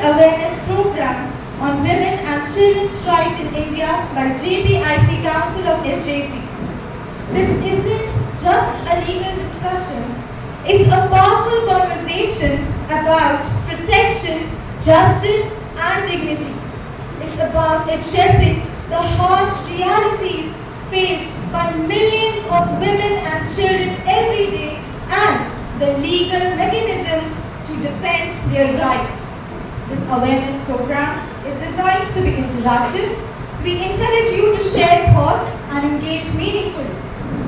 awareness program on women and children's rights in India by JPIC Council of SJC. This isn't just a legal discussion, it's a powerful conversation about protection, justice and dignity. It's about addressing the harsh realities faced by millions of women and children every day and the legal mechanisms to defend their rights. This awareness program is designed to be interactive. We encourage you to share thoughts and engage meaningfully,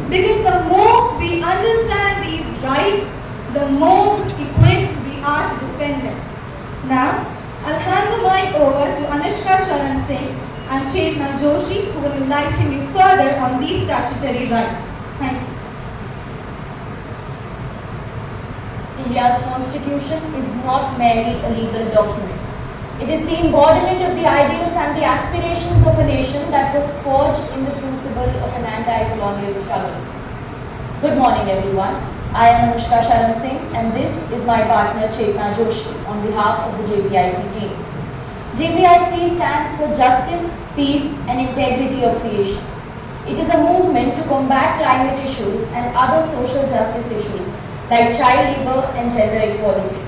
because the more we understand these rights, the more equipped we are to defend them. Now, I'll hand the mic over to Anushka Sharan Singh and Chetna Joshi, who will enlighten you further on these statutory rights. Thank you. India's constitution is not merely a legal document. It is the embodiment of the ideals and the aspirations of a nation that was forged in the crucible of an anti-colonial struggle. Good morning, everyone. I am Anushka Sharan Singh and this is my partner Chetna Joshi on behalf of the JPIC team. JPIC stands for Justice, Peace and Integrity of Creation. It is a movement to combat climate issues and other social justice issues like child labor and gender equality.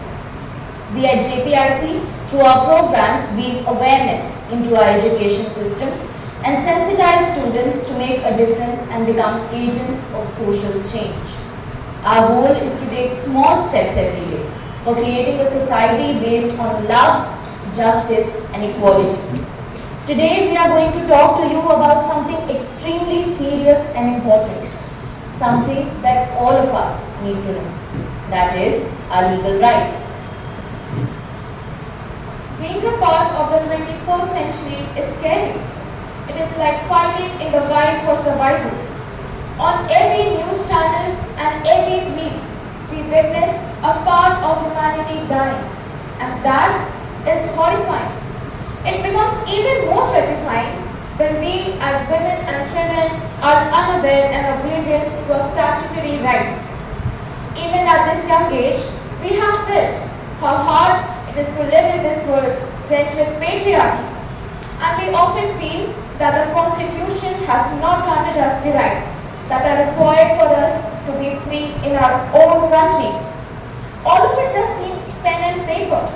We at JPIC, through our programs, weave awareness into our education system and sensitize students to make a difference and become agents of social change. Our goal is to take small steps every day for creating a society based on love, justice and equality. Today we are going to talk to you about something extremely serious and important, something that all of us need to know, that is our legal rights. Being a part of the 21st century is scary. It is like fighting in the wild for survival. On every news channel and every tweet, we witness a part of humanity dying, and that is horrifying. It becomes even more terrifying when we as women and children are unaware and oblivious to our statutory rights. Even at this young age, we have felt how hard it is to live in this world drenched with patriarchy, and we often feel that the Constitution has not granted us the rights that are required for us to be free in our own country. All of it just seems pen and paper.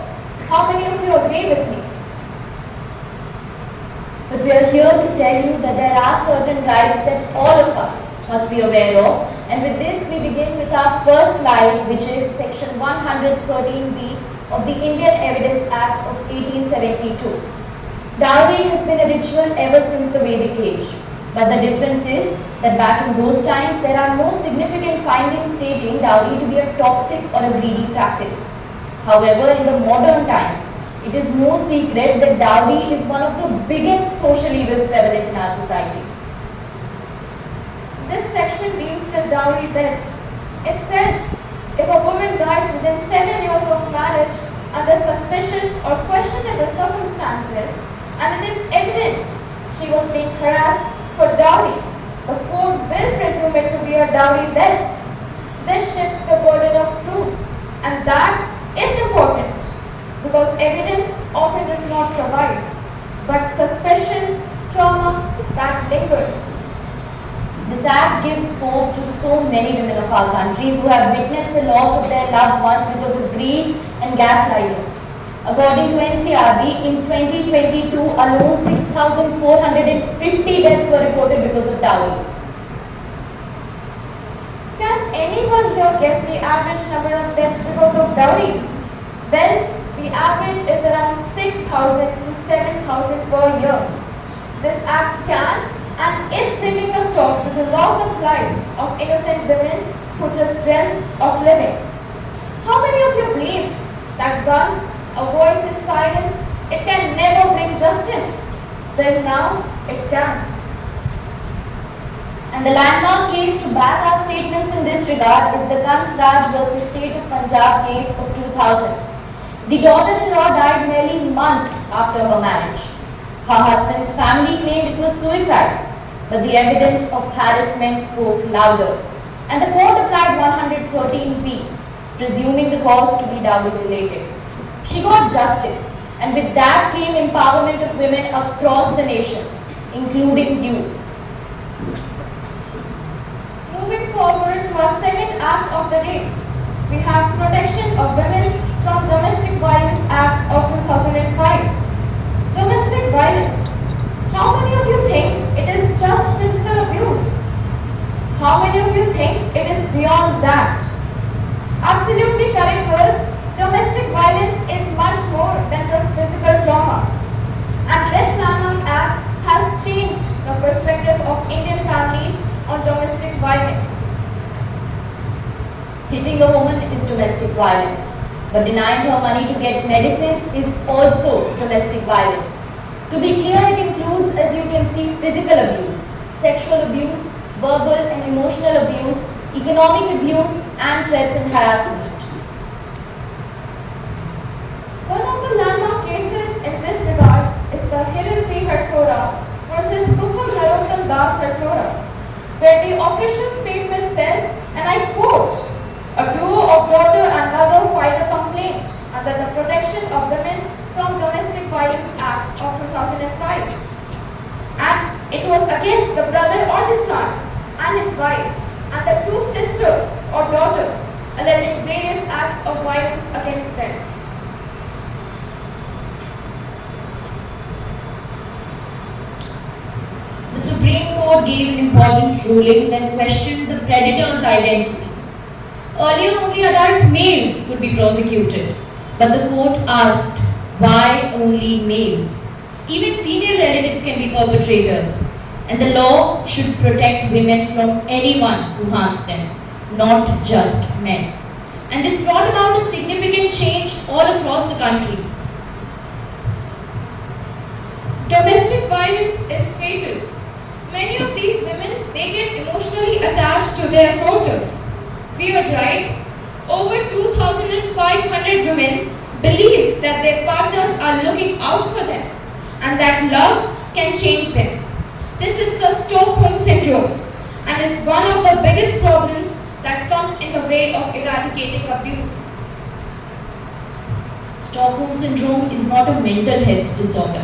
How many of you agree with me? But we are here to tell you that there are certain rights that all of us must be aware of, and with this we begin with our first slide, which is section 113B of the Indian Evidence Act of 1872. Dowry has been a ritual ever since the Vedic age, but the difference is that back in those times there are no significant findings stating dowry to be a toxic or a greedy practice. However, in the modern times, it is no secret that dowry is one of the biggest social evils prevalent in our society. This section deals with dowry deaths. It says, if a woman dies within 7 years of marriage under suspicious or questionable circumstances, and it is evident she was being harassed for dowry, the court will presume it to be a dowry death. This shifts the burden of proof, and that is important because evidence often does not survive, but suspicion, trauma, that lingers. This act gives hope to so many women of our country who have witnessed the loss of their loved ones because of greed and gaslighting. According to NCRB, in 2022 alone, 6,450 deaths were reported because of dowry. Can anyone here guess the average number of deaths because of dowry? Well, the average is around 6,000 to 7,000 per year. This act can and is bringing a stop to the loss of lives of innocent women who just dreamt of living. How many of you believe that once a voice is silenced, it can never bring justice? Well, now it can. And the landmark case to back our statements in this regard is the Kansraj versus State of Punjab case of 2000. The daughter-in-law died merely months after her marriage. Her husband's family claimed it was suicide, but the evidence of harassment spoke louder, and the court applied 113B, presuming the cause to be dowry related. She got justice, And with that came empowerment of women across the nation, including you. Moving forward to our second act of the day, we have Protection of Women from Domestic Violence Act of 2005. Domestic violence. How many of you think it is just physical abuse? How many of you think it is beyond that? Absolutely correct, girls. Domestic violence is much more than just physical trauma. And this landmark act has changed the perspective of Indian families on domestic violence. Hitting a woman is domestic violence, but denying her money to get medicines is also domestic violence. To be clear, it includes, as you can see, physical abuse, sexual abuse, verbal and emotional abuse, economic abuse, and threats and harassment. One of the landmark cases in this regard is the Hiral P. Harsora versus Kusum Narottam Das Harsora, where the official statement says, and I quote, "A duo of daughter and mother filed a complaint under the Protection of Women from Domestic Violence Act of 2005. And it was against the brother or the son and his wife and the two sisters or daughters alleging various acts of violence against them. The Supreme Court gave an important ruling that questioned the predator's identity. Earlier, only adult males could be prosecuted, but the court asked, why only males? Even female relatives can be perpetrators, and the law should protect women from anyone who harms them, not just men. And this brought about a significant change all across the country. Domestic violence is fatal. Many of these women, they get emotionally attached to their assaulters. Weird, right? Over 2,500 women believe that their partners are looking out for them and that love can change them. This is the Stockholm Syndrome and is one of the biggest problems that comes in the way of eradicating abuse. Stockholm Syndrome is not a mental health disorder,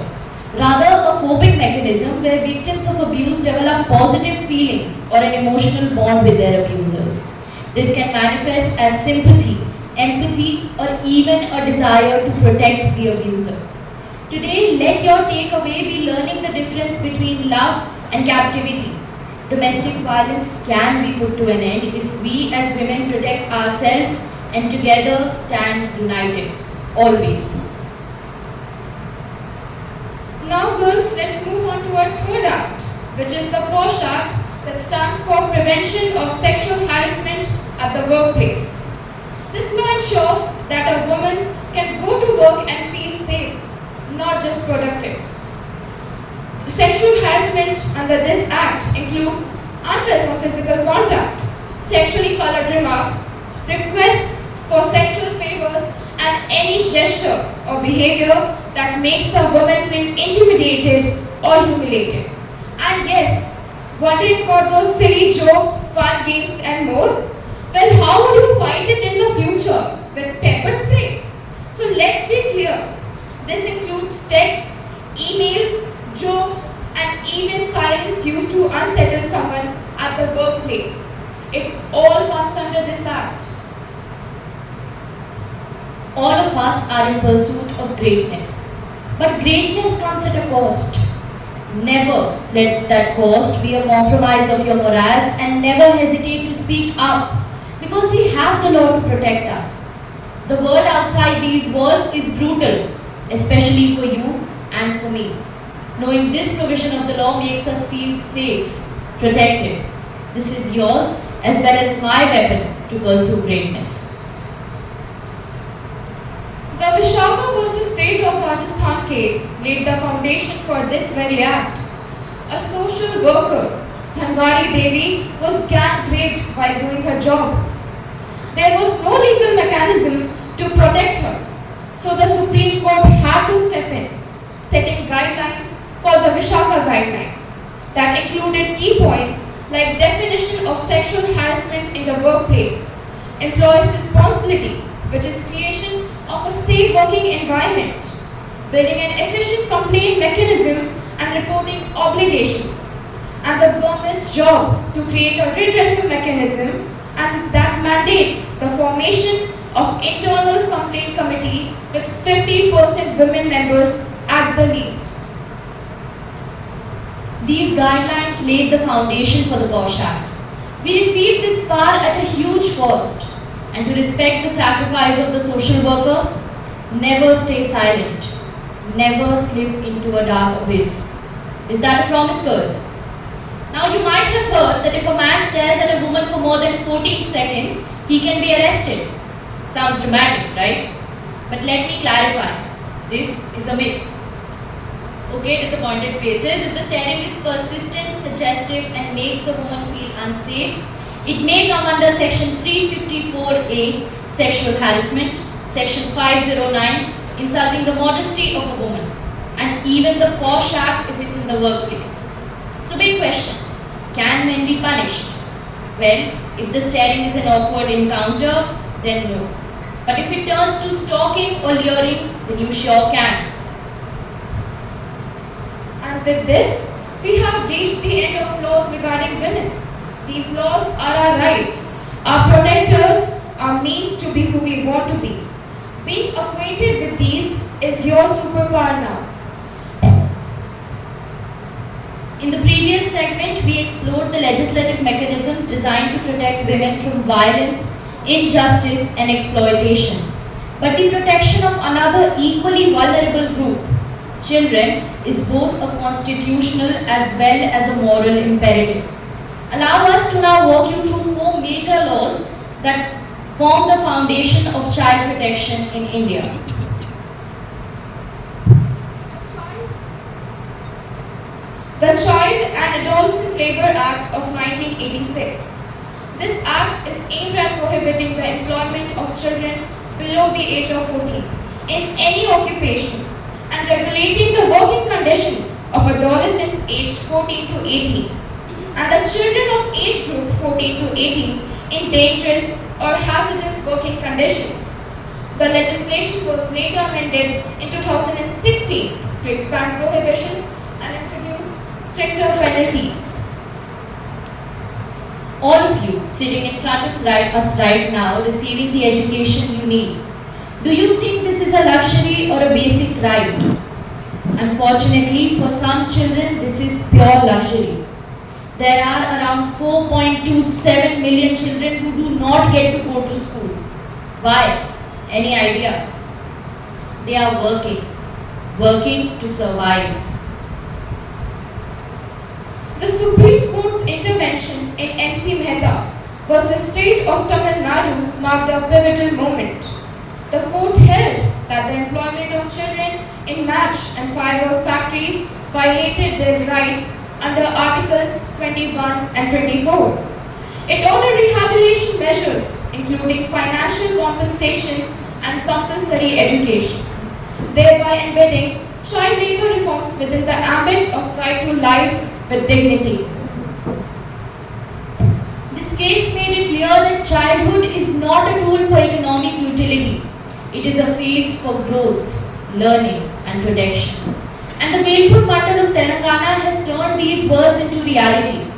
rather a coping mechanism where victims of abuse develop positive feelings or an emotional bond with their abusers. This can manifest as sympathy, empathy, or even a desire to protect the abuser. Today, let your takeaway be learning the difference between love and captivity. Domestic violence can be put to an end if we as women protect ourselves and together stand united, always. Now girls, let's move on to our third act, which is the POSH Act, that stands for Prevention of Sexual Harassment at the Workplace. This law ensures that a woman can go to work and feel safe, not just productive. Sexual harassment under this act includes unwelcome physical contact, sexually colored remarks, requests for sexual favors, and any gesture or behavior that makes a woman feel intimidated or humiliated. And yes, wondering about those silly jokes, fun games, and more? Well, how would you fight it in the future? With pepper spray? So let's be clear. This includes texts, emails, jokes, and even silence used to unsettle someone at the workplace. It all comes under this act. All of us are in pursuit of greatness, but greatness comes at a cost. Never let that cost be a compromise of your morals, and never hesitate to speak up, because we have the law to protect us. The world outside these walls is brutal, especially for you and for me. Knowing this provision of the law makes us feel safe, protected. This is yours as well as my weapon to pursue greatness. The Vishaka versus State of Rajasthan case laid the foundation for this very act. A social worker, Dhanwari Devi, was gang raped while doing her job. There was no legal mechanism to protect her, so the Supreme Court had to step in, setting guidelines called the Vishaka Guidelines that included key points like definition of sexual harassment in the workplace, employee's responsibility, which is creation of a safe working environment, building an efficient complaint mechanism and reporting obligations, and the government's job to create a redressal mechanism and that mandates the formation of internal complaint committee with 50% women members at the least. These guidelines laid the foundation for the POSH Act. We received this power at a huge cost, and to respect the sacrifice of the social worker, never stay silent, never slip into a dark abyss. Is that a promise, girls? Now you might have heard that if a man stares at a woman for more than 14 seconds, he can be arrested. Sounds dramatic, right? But let me clarify. This is a myth. Okay, disappointed faces. If the staring is persistent, suggestive and makes the woman feel unsafe, it may come under section 354A, sexual harassment, section 509, insulting the modesty of a woman, and even the POSH Act if it's in the workplace. So big question, can men be punished? Well, if the staring is an awkward encounter, then no. But if it turns to stalking or luring, then you sure can. And with this, we have reached the end of laws regarding women. These laws are our rights, our protectors, our means to be who we want to be. Being acquainted with these is your superpower now. In the previous segment, we explored the legislative mechanisms designed to protect women from violence, injustice and exploitation. But the protection of another equally vulnerable group, children, is both a constitutional as well as a moral imperative. Allow us to now walk you through 4 major laws that form the foundation of child protection in India. The Child and Adolescent Labour Act of 1986. This act is aimed at prohibiting the employment of children below the age of 14 in any occupation and regulating the working conditions of adolescents aged 14 to 18 and the children of age group 14 to 18 in dangerous or hazardous working conditions. The legislation was later amended in 2016 to expand prohibitions and introduce stricter penalties. All of you sitting in front of us right now receiving the education you need, do you think this is a luxury or a basic right? Unfortunately, for some children, this is pure luxury. There are around 4.27 million children who do not get to go to school. Why? Any idea? They are working to survive. The Supreme Court's intervention in MC Mehta versus State of Tamil Nadu marked a pivotal moment. The court held that the employment of children in match and firework factories violated their rights under Articles 21 and 24. It ordered rehabilitation measures including financial compensation and compulsory education, thereby embedding child labour reforms within the ambit of right to life with dignity. This case made it clear that childhood is not a tool for economic utility. It is a phase for growth, learning and protection. And the Velpur Mandal of Telangana has turned these words into reality.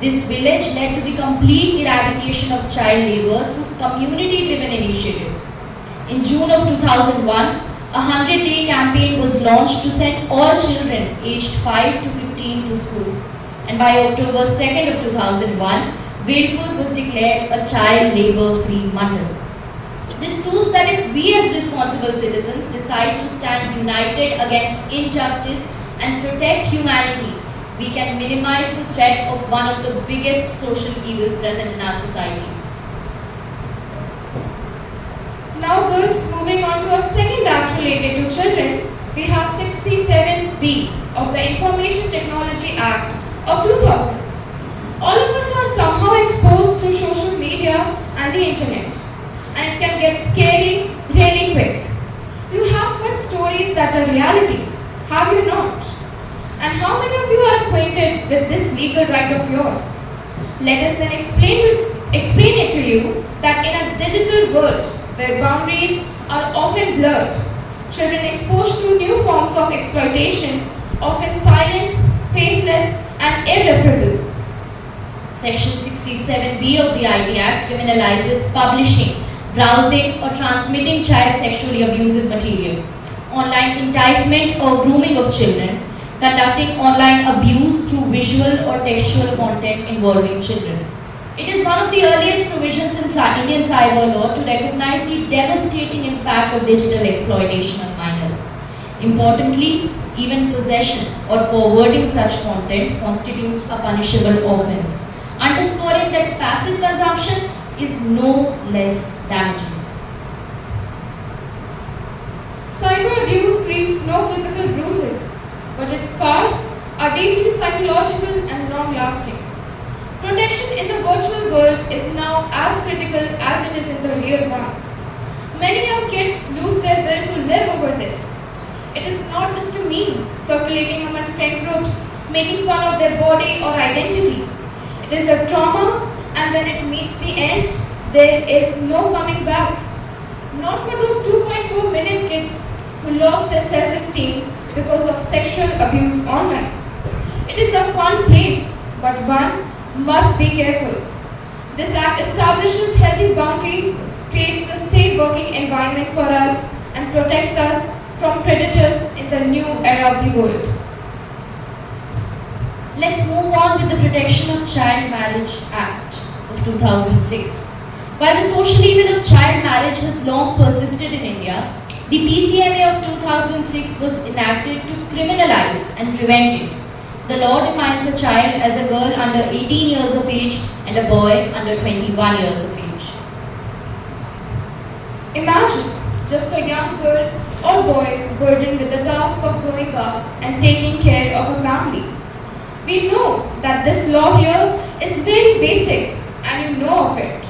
This village led to the complete eradication of child labour through community-driven initiative. In June of 2001, a 100-day campaign was launched to send all children aged 5 to 15 to school. And by October 2nd of 2001, Velpur was declared a child labour-free mandal. This proves that if we as responsible citizens decide to stand united against injustice and protect humanity, we can minimize the threat of one of the biggest social evils present in our society. Now girls, moving on to a second act related to children, we have 67B of the Information Technology Act of 2000. All of us are somehow exposed through social media and the internet, and it can get scary really quick. You have heard stories that are realities, have you not? And how many of you are acquainted with this legal right of yours? Let us then explain it to you that in a digital world where boundaries are often blurred, children exposed to new forms forms of exploitation, often silent, faceless, and irreparable. Section 67B of the ID Act criminalizes publishing, browsing, or transmitting child sexually abusive material, online enticement or grooming of children, conducting online abuse through visual or textual content involving children. It is one of the earliest provisions in Indian cyber law to recognize the devastating impact of digital exploitation on minors. Importantly, even possession or forwarding such content constitutes a punishable offense, underscoring that passive consumption is no less damaging. Cyber abuse leaves no physical bruises, but its scars are deeply psychological and long-lasting. Protection in the virtual world is now as critical as it is in the real one. Many young kids lose their will to live over this. It is not just a meme circulating among friend groups, making fun of their body or identity. It is a trauma, and when it meets the end, there is no coming back. Not for those 2.4 million kids who lost their self-esteem because of sexual abuse online. It is a fun place, but one must be careful. This act establishes healthy boundaries, creates a safe working environment for us, and protects us from predators in the new era of the world. Let's move on with the Protection of Child Marriage Act of 2006. While the social evil of child marriage has long persisted in India, the PCMA of 2006 was enacted to criminalize and prevent it. The law defines a child as a girl under 18 years of age and a boy under 21 years of age. Imagine just a young girl or boy burdened with the task of growing up and taking care of a family. We know that this law here is very basic and you know of it.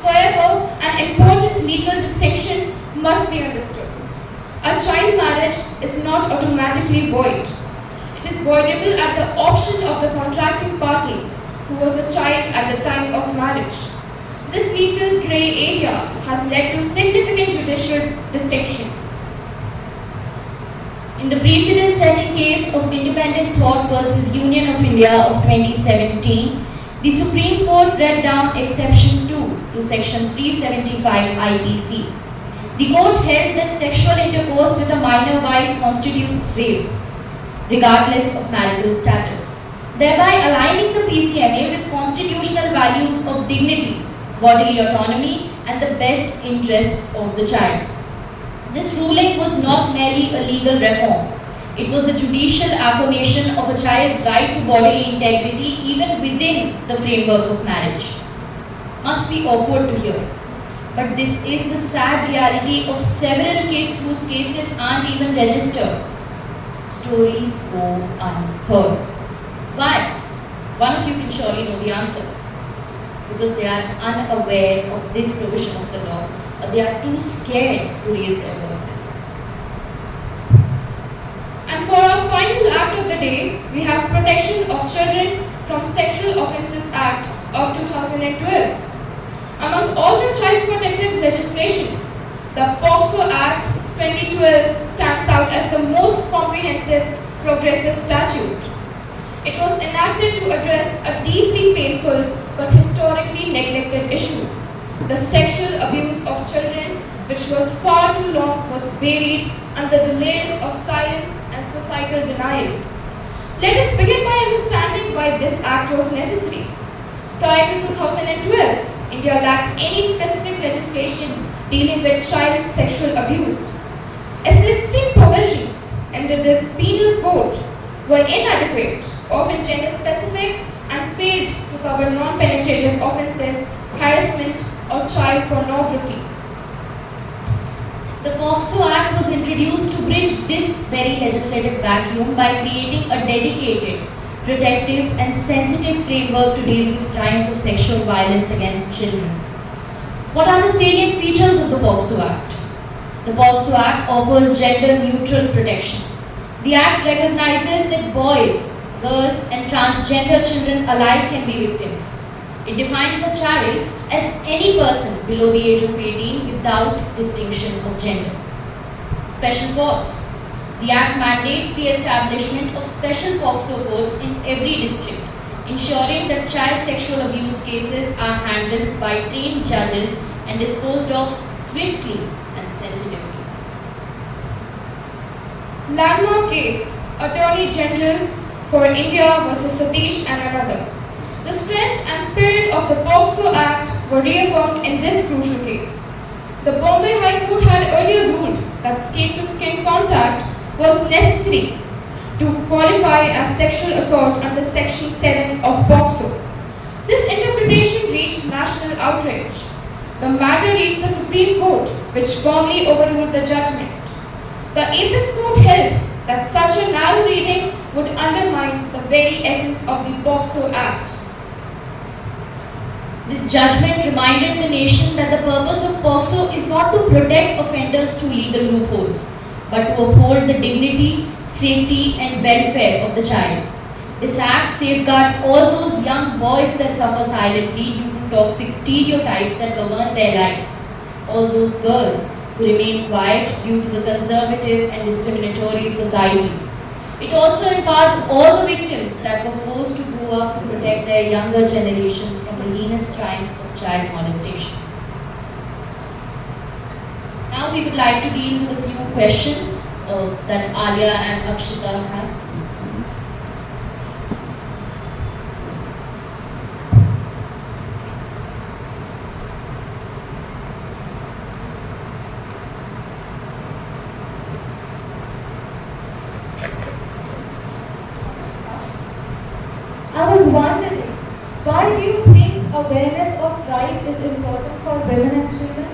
However, an important legal distinction must be understood. A child marriage is not automatically void. It is voidable at the option of the contracting party who was a child at the time of marriage. This legal grey area has led to significant judicial distinction. In the precedent-setting case of Independent Thought versus Union of India of 2017, the Supreme Court read down Exception 2 to Section 375 IPC. The court held that sexual intercourse with a minor wife constitutes rape, regardless of marital status, thereby aligning the PCMA with constitutional values of dignity, bodily autonomy, and the best interests of the child. This ruling was not merely a legal reform. It was a judicial affirmation of a child's right to bodily integrity even within the framework of marriage. Must be awkward to hear, but this is the sad reality of several kids whose cases aren't even registered. Stories go unheard. Why? One of you can surely know the answer. Because they are unaware of this provision of the law, or they are too scared to raise their voices. And for our final act of the day, we have Protection of Children from Sexual Offences Act of 2012. Among all the child protective legislations, the POCSO Act 2012 stands out as the most comprehensive progressive statute. It was enacted to address a deeply painful but historically neglected issue, the sexual abuse of children, which was far too long was buried under the layers of silence and societal denial. Let us begin by understanding why this act was necessary. Prior to 2012, India lacked any specific legislation dealing with child sexual abuse. Existing provisions under the penal code were inadequate, often gender-specific, and failed to cover non-penetrative offences, harassment, or child pornography. The POCSO Act was introduced to bridge this very legislative vacuum by creating a dedicated, protective, and sensitive framework to deal with crimes of sexual violence against children. What are the salient features of the POCSO Act? The POCSO Act offers gender-neutral protection. The Act recognizes that boys, girls, and transgender children alike can be victims. It defines a child as any person below the age of 18 without distinction of gender. Special courts. The Act mandates the establishment of special POCSO courts in every district, ensuring that child sexual abuse cases are handled by trained judges and disposed of swiftly and sensitively. Landmark case, Attorney General for India versus Satish and another. The strength and spirit of the POCSO Act were reaffirmed in this crucial case. The Bombay High Court had earlier ruled that skin-to-skin contact was necessary to qualify as sexual assault under Section 7 of POCSO. This interpretation reached national outrage. The matter reached the Supreme Court, which firmly overruled the judgment. The Apex Court held that such a narrow reading would undermine the very essence of the POCSO Act. This judgment reminded the nation that the purpose of POCSO is not to protect offenders through legal loopholes, but to uphold the dignity, safety, and welfare of the child. This act safeguards all those young boys that suffer silently due to toxic stereotypes that govern their lives, all those girls who remain quiet due to the conservative and discriminatory society. It also empowers all the victims that were forced to grow up to protect their younger generations from the heinous crimes of child molestation. Now we would like to deal with a few questions that Alia and Akshita have. I was wondering, why do you think awareness of right is important for women and children?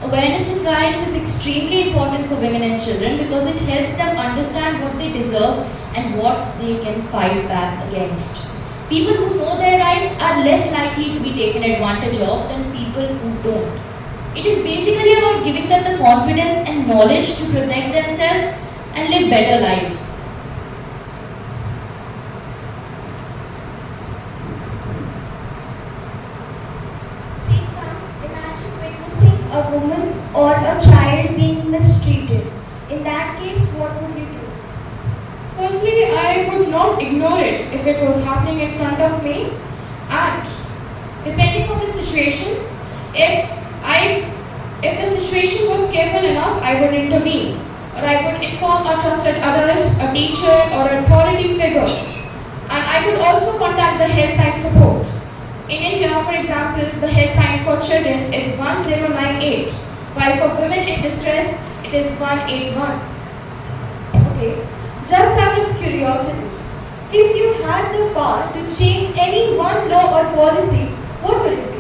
Awareness of rights is extremely important for women and children because it helps them understand what they deserve and what they can fight back against. People who know their rights are less likely to be taken advantage of than people who don't. It is basically about giving them the confidence and knowledge to protect themselves and live better lives. Imagine witnessing a woman or a child being mistreated. In that case, what would you do? Firstly, I would not ignore it if it was happening in front of me, and depending on the situation, if the situation was careful enough, I would intervene, or I would inform a trusted adult, a teacher, or an authority figure, and I would also contact the helpline support. In India, for example, the helpline for children is 1098, while for women in distress, it is 181. Okay, just out of curiosity, if you had the power to change any one law or policy, what would it be?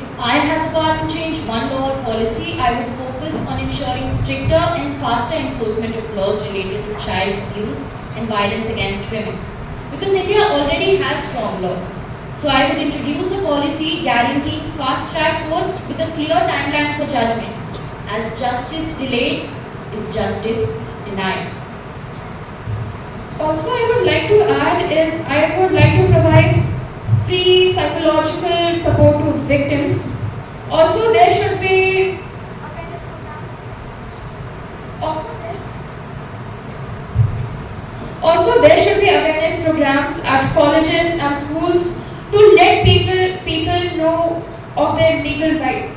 If I had the power to change one law or policy, I would focus on ensuring stricter and faster enforcement of laws related to child abuse and violence against women. Because India already has strong laws. So I would introduce a policy guaranteeing fast-track courts with a clear timeline for judgment, as justice delayed is justice denied. Also, I would like to add is I would like to provide free psychological support to victims. Also, there should be awareness programs. Also, there should be awareness programs at colleges and schools to let people know of their legal rights.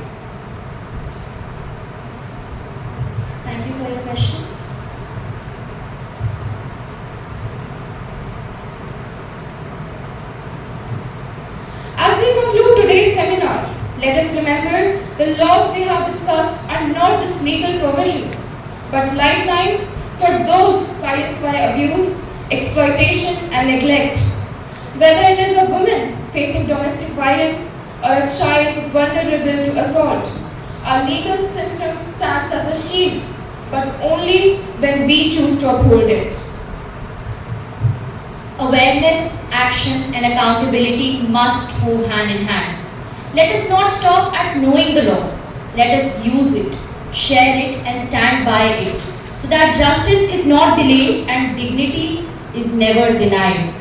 Thank you for your questions. As we conclude today's seminar, let us remember the laws we have discussed are not just legal provisions, but lifelines for those silenced by abuse, exploitation, and neglect. Whether it is a woman facing domestic violence or a child vulnerable to assault, our legal system stands as a shield, but only when we choose to uphold it. Awareness, action, and accountability must move hand in hand. Let us not stop at knowing the law. Let us use it, share it, and stand by it so that justice is not delayed and dignity is never denied.